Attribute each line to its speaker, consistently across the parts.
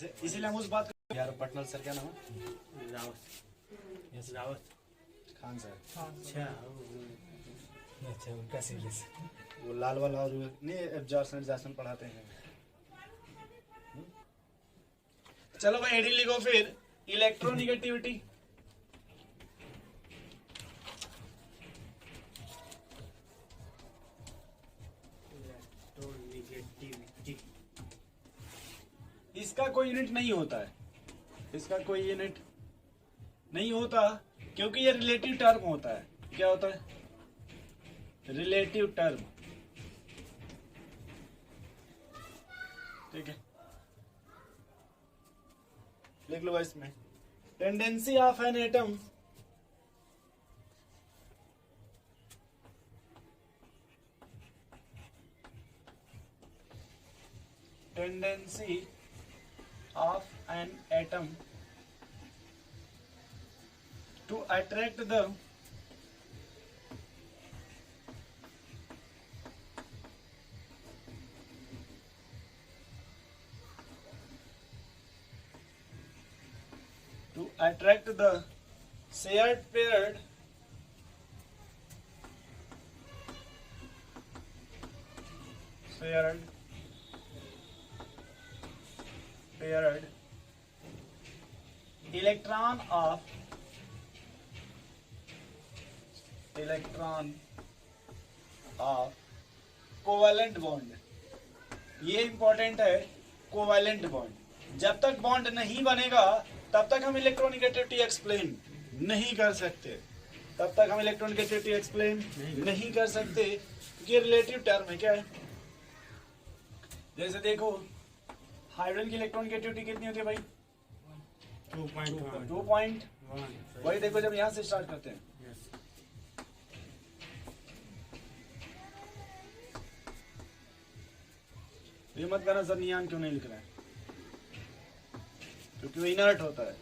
Speaker 1: इसीलिए हम उस बात को यार पटनल सर क्या नाम है?
Speaker 2: रावत
Speaker 1: खान सर।
Speaker 2: अच्छा उनका सीरीज
Speaker 1: वो लाल वाला और नहीं एब्जॉर्प्शन पढ़ाते हैं। चलो भाई हेडिंग लिखो फिर, इलेक्ट्रोनिगेटिविटी। इसका कोई यूनिट नहीं होता है, इसका कोई यूनिट नहीं होता क्योंकि ये रिलेटिव टर्म होता है। क्या होता है? Relative term. ठीक है, लिख लो भाई इसमें tendency of an atom tendency of an atom to attract the shared paired electron of covalent bond. ये इंपॉर्टेंट है, कोवैलेंट बॉन्ड। जब तक बॉन्ड नहीं बनेगा तब तक हम इलेक्ट्रोनिगेटिविटी एक्सप्लेन नहीं कर सकते, तब तक हम इलेक्ट्रोनिगेटिविटी एक्सप्लेन नहीं कर सकते क्योंकि रिलेटिव टर्म है। क्या है? जैसे देखो हाइड्रोजन की इलेक्ट्रोनिगेटिविटी कितनी होती है भाई? 2.1। वही देखो जब यहां से स्टार्ट करते हैं, ये मत कहना सर नियान क्यों नहीं लिख रहा है, क्योंकि वो इनर्ट होता है।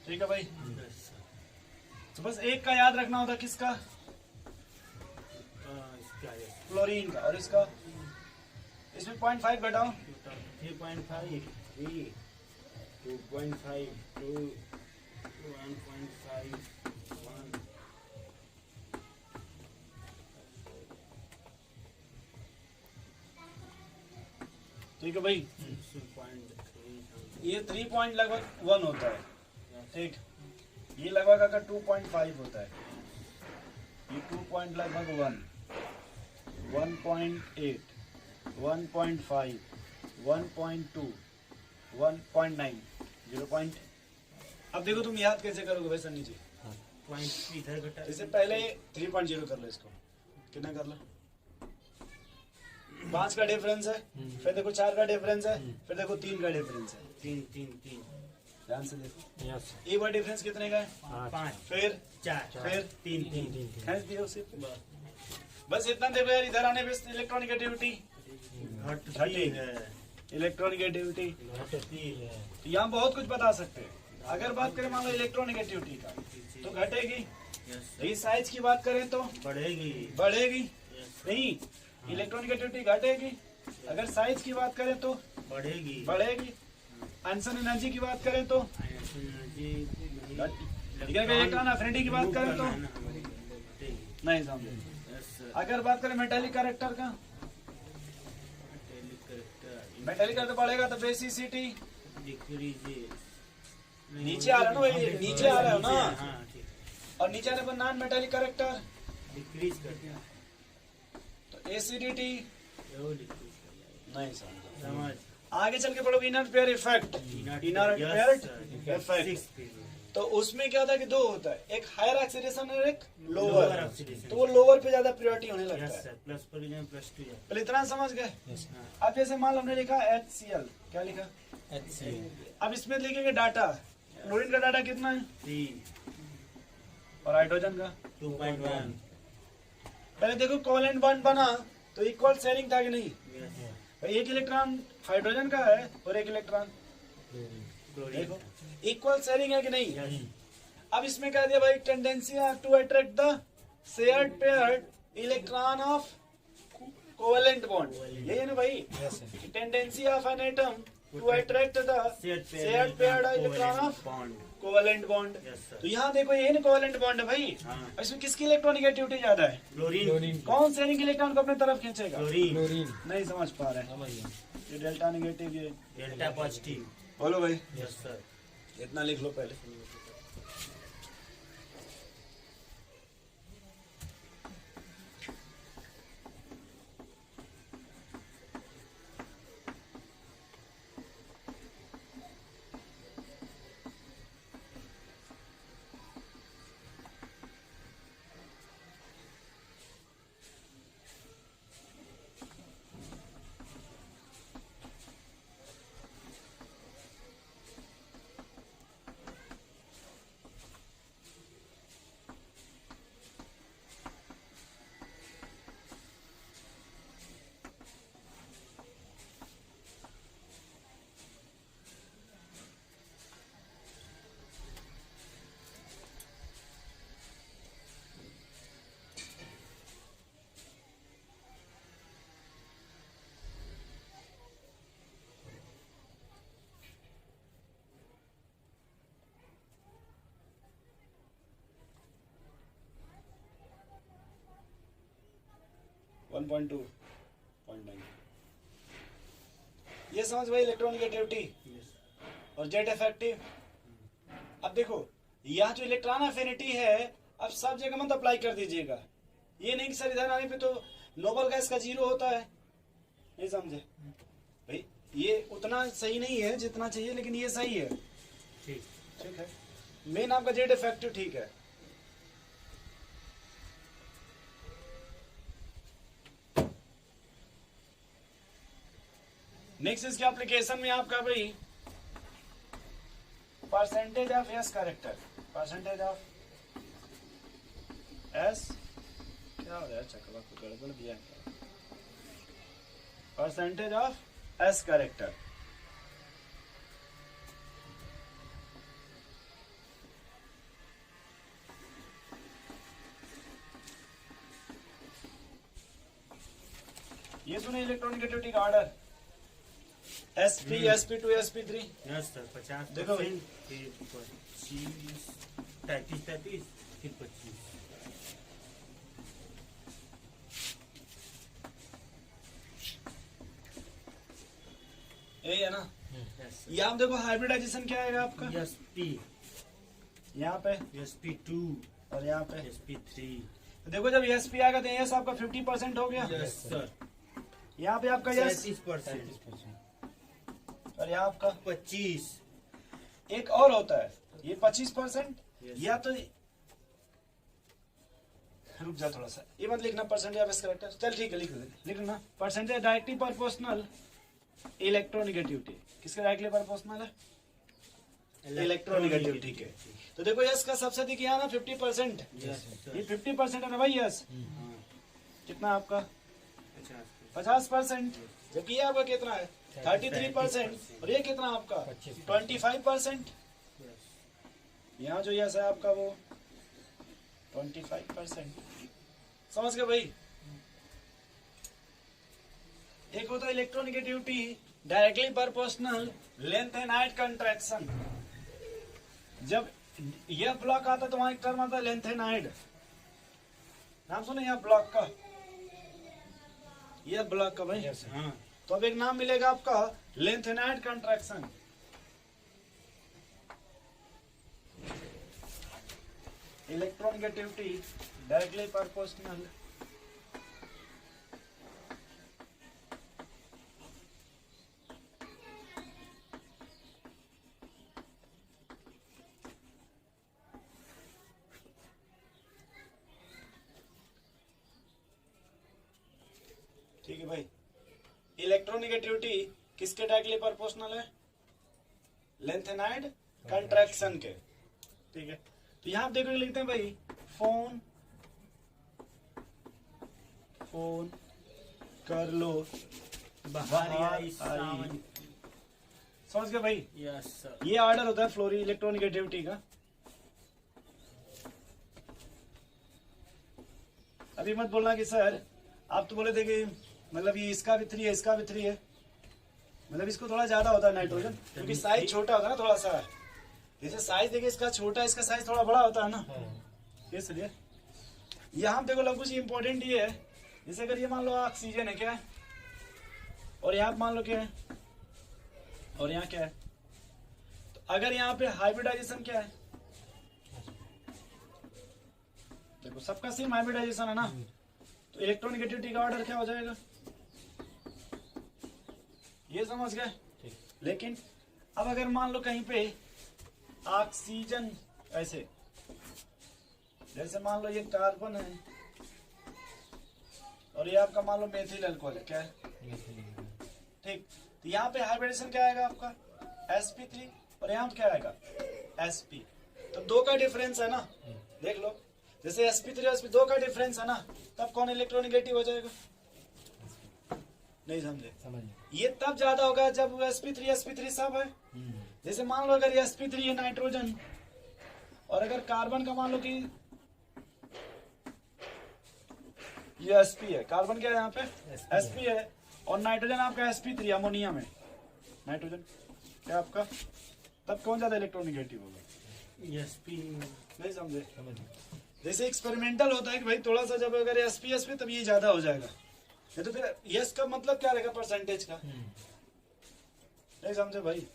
Speaker 1: ठीक है भाई, तो बस एक का याद रखना होता, किसका? क्लोरीन का। और इसका इसमें 0.5 घटाओ
Speaker 2: 3.5 3 2.5 2 1.5 1
Speaker 1: ठीक है भाई, ये 3 पॉइंट लगभग 1 होता है। ठीक, ये लगभग अगर 2.5 होता है, ये 2 पॉइंट लगभग 1 1.8 1.5 1.2 1.9 0. अब देखो तुम याद कैसे करोगे भाई सन्नी जी?
Speaker 2: पॉइंट इधर घटा,
Speaker 1: इससे पहले 3.0 कर लो, इसको कितना कर लो? 5 का डिफरेंस है, फिर देखो 4 का डिफरेंस है, फिर देखो 3 का डिफरेंस है।
Speaker 2: 3
Speaker 1: ध्यान से देखो,
Speaker 2: यस
Speaker 1: एक बार डिफरेंस कितने का है?
Speaker 2: 5
Speaker 1: फिर
Speaker 2: 4
Speaker 1: फिर
Speaker 2: 3
Speaker 1: खींच दिया उसे। बस इतना देखो यार, इधर आने पे इलेक्ट्रोनिगेटिविटी घटी है, इलेक्ट्रोनिगेटिविटी
Speaker 2: घटती है।
Speaker 1: तो यहाँ बहुत कुछ बता सकते हैं। अगर बात करें मान लो इलेक्ट्रोनिगेटिविटी का तो घटेगी, इस साइज की बात करें तो बढ़ेगी नहीं, इलेक्ट्रोनिगेटिविटी घटेगी। अगर साइज की बात करें तो बढ़ेगी। आंसर एनर्जी की बात करें तो इलेक्ट्रॉन अफिनिटी की बात करें तो नहीं समझे। अगर बात करें मेटेलिक कैरेक्टर का, मेटेलिक कैरेक्टर बढ़ेगा तो बेसिसिटी नीचे आ रहा है ना, वही नीचे आ रहा है ना, और नीचे आने पर नॉन मेटेलिक कैरेक्टर
Speaker 2: डिक्रीज कर
Speaker 1: तो एसिडिटी नहीं
Speaker 2: समझ।
Speaker 1: आगे चल के पढ़ोगे inner pair effect, inner pair effect. तो उसमें क्या होता है कि 2 होता है, एक हायर ऑक्सीडेशन और एक लोअर। तो वो लोअर पे ज्यादा प्रायोरिटी होने लगता है।
Speaker 2: प्लस पर प्लस 2
Speaker 1: पहले इतना समझ गए। अब जैसे मान लो हमने लिखा HCl, क्या लिखा? HCl। अब इसमें लिखेंगे डाटा, क्लोरीन का डाटा कितना है?
Speaker 2: 3
Speaker 1: और हाइड्रोजन का
Speaker 2: 2.1।
Speaker 1: पहले देखो कोवैलेंट बॉन्ड बना तो इक्वल शेयरिंग था कि नहीं? एक इलेक्ट्रॉन हाइड्रोजन का है और एक इलेक्ट्रॉन देखो इक्वल शेयरिंग है कि नहीं? अब इसमें क्या दिया भाई? Tendency to attract the shared paired electron of covalent bond,
Speaker 2: Covalent.
Speaker 1: यही है ना भाई?
Speaker 3: Yes, sir.
Speaker 1: Tendency of an atom to attract the
Speaker 2: Shared
Speaker 1: paired electron of
Speaker 2: bond.
Speaker 1: Covalent bond.
Speaker 2: Yes, sir.
Speaker 1: तो यहाँ देखो ये ना कोवेलेंट बॉन्ड है भाई।
Speaker 2: हाँ।
Speaker 1: इसमें किसकी इलेक्ट्रोनेगेटिविटी ज्यादा है?
Speaker 2: Chlorine.
Speaker 3: क्लोरीन।
Speaker 1: कौन से यानी इलेक्ट्रॉन को अपने तरफ खींचेगा?
Speaker 2: Chlorine.
Speaker 3: क्लोरीन।
Speaker 1: नहीं समझ पा रहे हैं।
Speaker 3: समझ गया।
Speaker 1: ये डेल्टा नेगेटिव, ये
Speaker 2: Delta positive.
Speaker 1: बोलो भाई,
Speaker 2: Yes, sir.
Speaker 1: इतना लिख लो पहले। One point two point nine, ये समझ भाई इलेक्ट्रोनेगेटिविटी
Speaker 2: Yes.
Speaker 1: और जेट इफेक्टिव। अब देखो यहाँ जो इलेक्ट्रॉन एफिनिटी है, अब सब जगह मत अप्लाई कर दीजिएगा। ये नहीं कि सर इधर आने पे तो नोबल गैस का जीरो होता है, नहीं समझे भाई? ये उतना सही नहीं है जितना चाहिए, लेकिन ये सही है।
Speaker 2: ठीक.
Speaker 1: ठीक है, मेन आपका जेट इफेक्टिव ठीक है। नेक्स्ट इसके एप्लीकेशन में आपका भाई percentage of S character, percentage of S, क्या हो गया चक्कर को गड़बड़ दिया क्या? Percentage of S character. ये सुने इलेक्ट्रोनेगेटिविटी का order, SP, SP2, SP3।
Speaker 2: Yes, sir. 50%.
Speaker 1: देखो भाई।
Speaker 2: फिर 25, 33, फिर 25.
Speaker 1: यही है ना?
Speaker 2: Yes, sir.
Speaker 1: यहाँ देखो हाइब्रिडाइजेशन क्या आएगा आपका,
Speaker 2: SP,
Speaker 1: यहाँ पे
Speaker 2: SP2,
Speaker 1: और यहाँ पे।
Speaker 2: SP3.
Speaker 1: तो देखो जब SP आएगा तो यस आपका 50% हो गया।
Speaker 2: Yes, sir.
Speaker 1: यहाँ पे आपका यस
Speaker 2: 37%.
Speaker 1: और यहाँ आपका
Speaker 2: 25.
Speaker 1: एक और होता है ये 25%,
Speaker 2: Yes.
Speaker 1: या तो रुक जा थोड़ा सा, ये मत लिखना परसेंटेज ऑफ एस कैरेक्टर। चल ठीक है, लिख लेना परसेंटेज डायरेक्टली प्रोपोर्शनल इलेक्ट्रोनेगेटिविटी। किसके डायरेक्टली प्रोपोर्शनल है? इलेक्ट्रोनेगेटिविटी के। तो देखो यस का सबसे अधिक यहाँ ना 50%,
Speaker 2: Yes, sir.
Speaker 1: ये 50% है ना भाई यस।
Speaker 2: हाँ,
Speaker 1: कितना आपका?
Speaker 2: 50%.
Speaker 1: 50%, जबकि ये आपका कितना है? 33%। और ये कितना आपका? 25%।
Speaker 2: Yes.
Speaker 1: यहाँ जो यस है आपका वो 25%। समझ गए भाई? एक होता है electronegativity directly proportional length and height contraction. जब यह ब्लॉक आता है तो वहां एक टर्म आता है लेंथ एंड हाइट। नाम सुने यहाँ ब्लॉक का, यह ब्लॉक का भाई।
Speaker 2: हाँ,
Speaker 1: तो अब एक नाम मिलेगा आपका length and height contraction. Electronegativity directly proportional ठीक है भाई। इलेक्ट्रोनेगेटिविटी किसके डायरेक्टली प्रोपोर्शनल है? लेंथ एंड हाइट कंट्रैक्शन के। ठीक है, तो यहां आप देखो लिखते हैं भाई फोन कर लो
Speaker 2: बाहर
Speaker 1: बाहर
Speaker 2: आई सावन.
Speaker 1: समझ गए भाई?
Speaker 2: Yes, sir.
Speaker 1: ये ऑर्डर होता है फ्लोरी इलेक्ट्रोनेगेटिविटी का। अभी मत बोलना कि सर आप तो बोले थे कि मतलब ये इसका भी 3 है, इसका भी 3 है, मतलब इसको थोड़ा ज्यादा होता है नाइट्रोजन, क्योंकि साइज छोटा होता है ना थोड़ा सा। जैसे साइज देखिए इसका छोटा है, इसका साइज थोड़ा बड़ा होता है ना, इसलिए यहाँ देखो लघु जी इंपॉर्टेंट ये है, जैसे अगर ये मान लो ऑक्सीजन है क्या है, और यहाँ मान लो क्या है, और यहाँ क्या है, तो अगर यहाँ पे हाइब्रिडाइजेशन क्या है, देखो सबका सेम हाइब्रिडाइजेशन है ना, तो इलेक्ट्रोनेगेटिविटी का ऑर्डर क्या हो जाएगा, ये समझ गए। लेकिन अब अगर मान लो कहीं पे ऑक्सीजन ऐसे, जैसे मान लो ये कार्बन है और ये आपका मान लो मेथिल अल्कोहल है, क्या है, ठीक, तो यहाँ पे हाइब्रिडेशन क्या आएगा आपका sp3, और यहाँ पे क्या आएगा sp, तो 2 का डिफरेंस है ना, देख लो, जैसे sp3 और sp2 का डिफरेंस है ना, तब कौन इलेक्ट्रोनेगेटिव हो जाएगा, नहीं समझे, ये तब ज्यादा होगा जब sp3 सब है। जैसे मान लो अगर ये sp3 है नाइट्रोजन, और अगर कार्बन का मान लो कि ये sp है, कार्बन क्या है यहाँ पे sp है, और नाइट्रोजन आपका sp3 अमोनिया में नाइट्रोजन क्या आपका, तब कौन ज्यादा इलेक्ट्रोनेगेटिव होगा,
Speaker 2: sp
Speaker 1: नहीं समझे। जैसे एक्सपेरिमेंटल होता है कि भाई थोड़ा सा जब अगर sp तब ये ज्यादा हो जाएगा, नहीं तो फिर यस का मतलब क्या रहेगा परसेंटेज का, नहीं समझे भाई।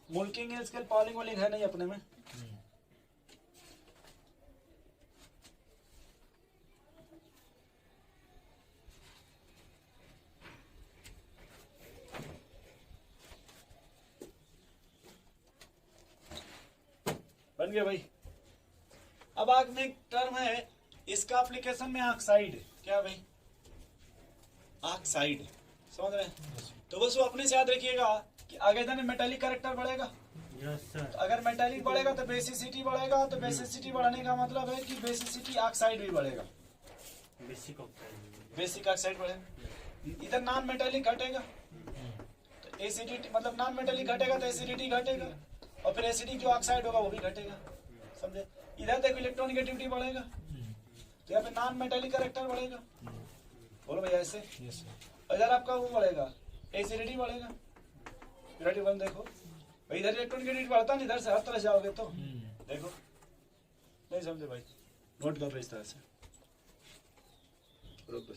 Speaker 1: मुल्किंग स्केल पॉलिंग वॉलिंग है नहीं अपने में, बन गया भाई। अब आगे एक टर्म है, इसका एप्लीकेशन में ऑक्साइड, क्या भाई ऑक्साइड, समझ रहे हैं, तो बस वो अपने से याद रखिएगा कि आगे जाने मेटालिक कैरेक्टर बढ़ेगा, तो अगर मेटालिक बढ़ेगा तो बेसिसिटी बढ़ेगा, तो बेसिसिटी बढ़ने का मतलब है कि बेसिसिटी ऑक्साइड भी बढ़ेगा, बेसिक ऑक्साइड बढ़ेगा, इधर नॉन मेटालिक घटेगा तो एसिडिटी, मतलब नॉन मेटालिक घटेगा तो एसिडिटी घटेगा, और फिर एसिडिक जो ऑक्साइड होगा वो भी घटेगा, समझे। इधर देखो इलेक्ट्रोनेगेटिविटी बढ़ेगा, तो यहाँ पे नॉन मेटालिक कैरेक्टर बढ़ेगा, बोलो भैया ऐसे, इधर आपका वो बढ़ेगा एसिडिटी बढ़ेगा, देखो भाई इधर इलेक्ट्रोनेगेटिविटी बढ़ता नहीं, इधर से हर तरह से जाओगे तो देखो, नहीं समझे भाई, नोट कर लो इस तरह से, रोक दो।